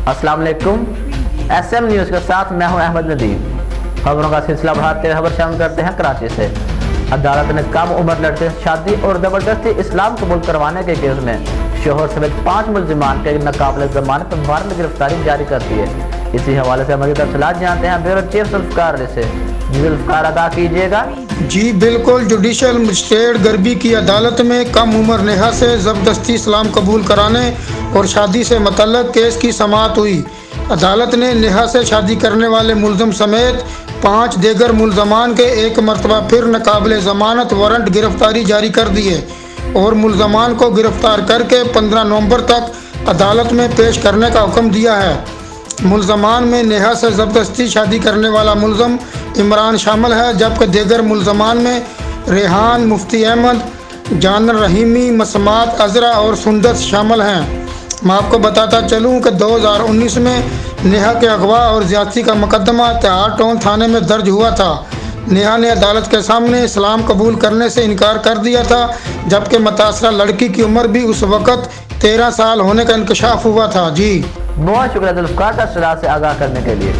अस्सलाम वालेकुम। SM news के साथ मैं हूं अहमद नदीम। खबरों का सिलसिला बढ़ाते हुए खबर शामिल करते हैं कराची से। अदालत ने कम उम्र लड़के से शादी और जबरदस्ती इस्लाम कबूल करवाने के केस में शोहर समेत 5 मुलजिमान के नाकाबिले जमानत वारंट गिरफ्तारी जारी कर दी है। इसी हवाले से मज़ीद तफसीलात जानते हैं ब्यूरो चीफ जुल्फ़िकार अली से। जुल्फ़िकार अदा कीजिएगा। जी बिल्कुल, जुडिशल मजिस्ट्रेट गरबी की अदालत में कम उम्र नेहा से ज़बरदस्ती इस्लाम कबूल कराने और शादी से मुतल्लक केस की समाअत हुई। अदालत ने नेहा से शादी करने वाले मुलज़म समेत 5 दीगर मुलज़मान के एक मरतबा फिर नाकाबिले ज़मानत वारंट गिरफ्तारी जारी कर दी है और मुलज़मान को गिरफ्तार करके 15 नवंबर तक अदालत में पेश करने का हुक्म दिया है। मुलज़मान में नेहा से ज़बरदस्ती शादी करने वाला मुलज़म इमरान शामिल है, जबकि दीगर मुलज़मान में रेहान, मुफ्ती अहमद, जानर रहीमी, मसमात अजरा और सुंदर शामिल हैं। मैं आपको बताता चलूँ कि 2019 में नेहा के अगवा और ज़्यादती का मुकदमा तिहाड़ टाउन थाने में दर्ज हुआ था। नेहा ने अदालत के सामने इस्लाम कबूल करने से इनकार कर दिया था, जबकि मुतासरा लड़की की उम्र भी उस वक़्त 13 साल होने का इंकशाफ हुआ था। जी बहुत शुक्रिया जुल्फ़िकार तफसीलात से आगाह करने के लिए।